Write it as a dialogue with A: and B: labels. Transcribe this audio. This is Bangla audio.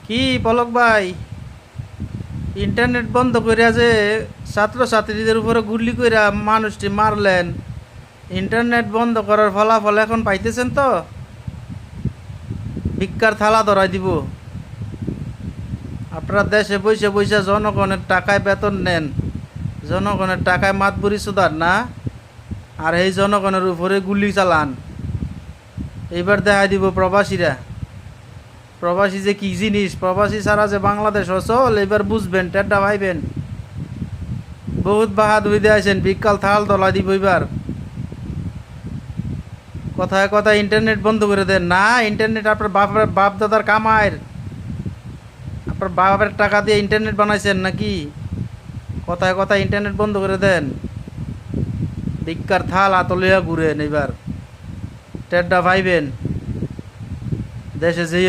A: কি পলক ভাই, ইন্টারনেট বন্ধ কইরা যে ছাত্রছাত্রীদের উপরে গুলি কইরা মানুষটি মারলেন, ইন্টারনেট বন্ধ করার ফলাফল এখন পাইতেছেন তো? ভিক্ষার থালা ধরাই দিব। আপনারা দেশে বইসে বইসে জনগণের টাকায় বেতন নেন, জনগণের টাকায় মাতবুরি সুদার না, আর এই জনগণের উপরে গুলি চালান। এইবার দেখাই দিব প্রবাসীরা, প্রবাসী যে কি জিনিস, প্রবাসী ছাড়া যে বাংলাদেশ অচল, এবার বুঝবেন, টেড্ডা ভাইবেন। বহুত বাহাদুরি দিয়েছেন, বিকাল থাল দলা দিব এবার। কথায় কথায় ইন্টারনেট বন্ধ করে দেন না, ইন্টারনেট আপনার বাপ দাদার কামায়ের, আপনার বাপের টাকা দিয়ে ইন্টারনেট বানাইছেন নাকি? কথায় কথায় ইন্টারনেট বন্ধ করে দেন, ভিক্ষার থাল আতলিয়া ঘুরেন এবার, টেড্ডা ভাইবেন। দেশে যেই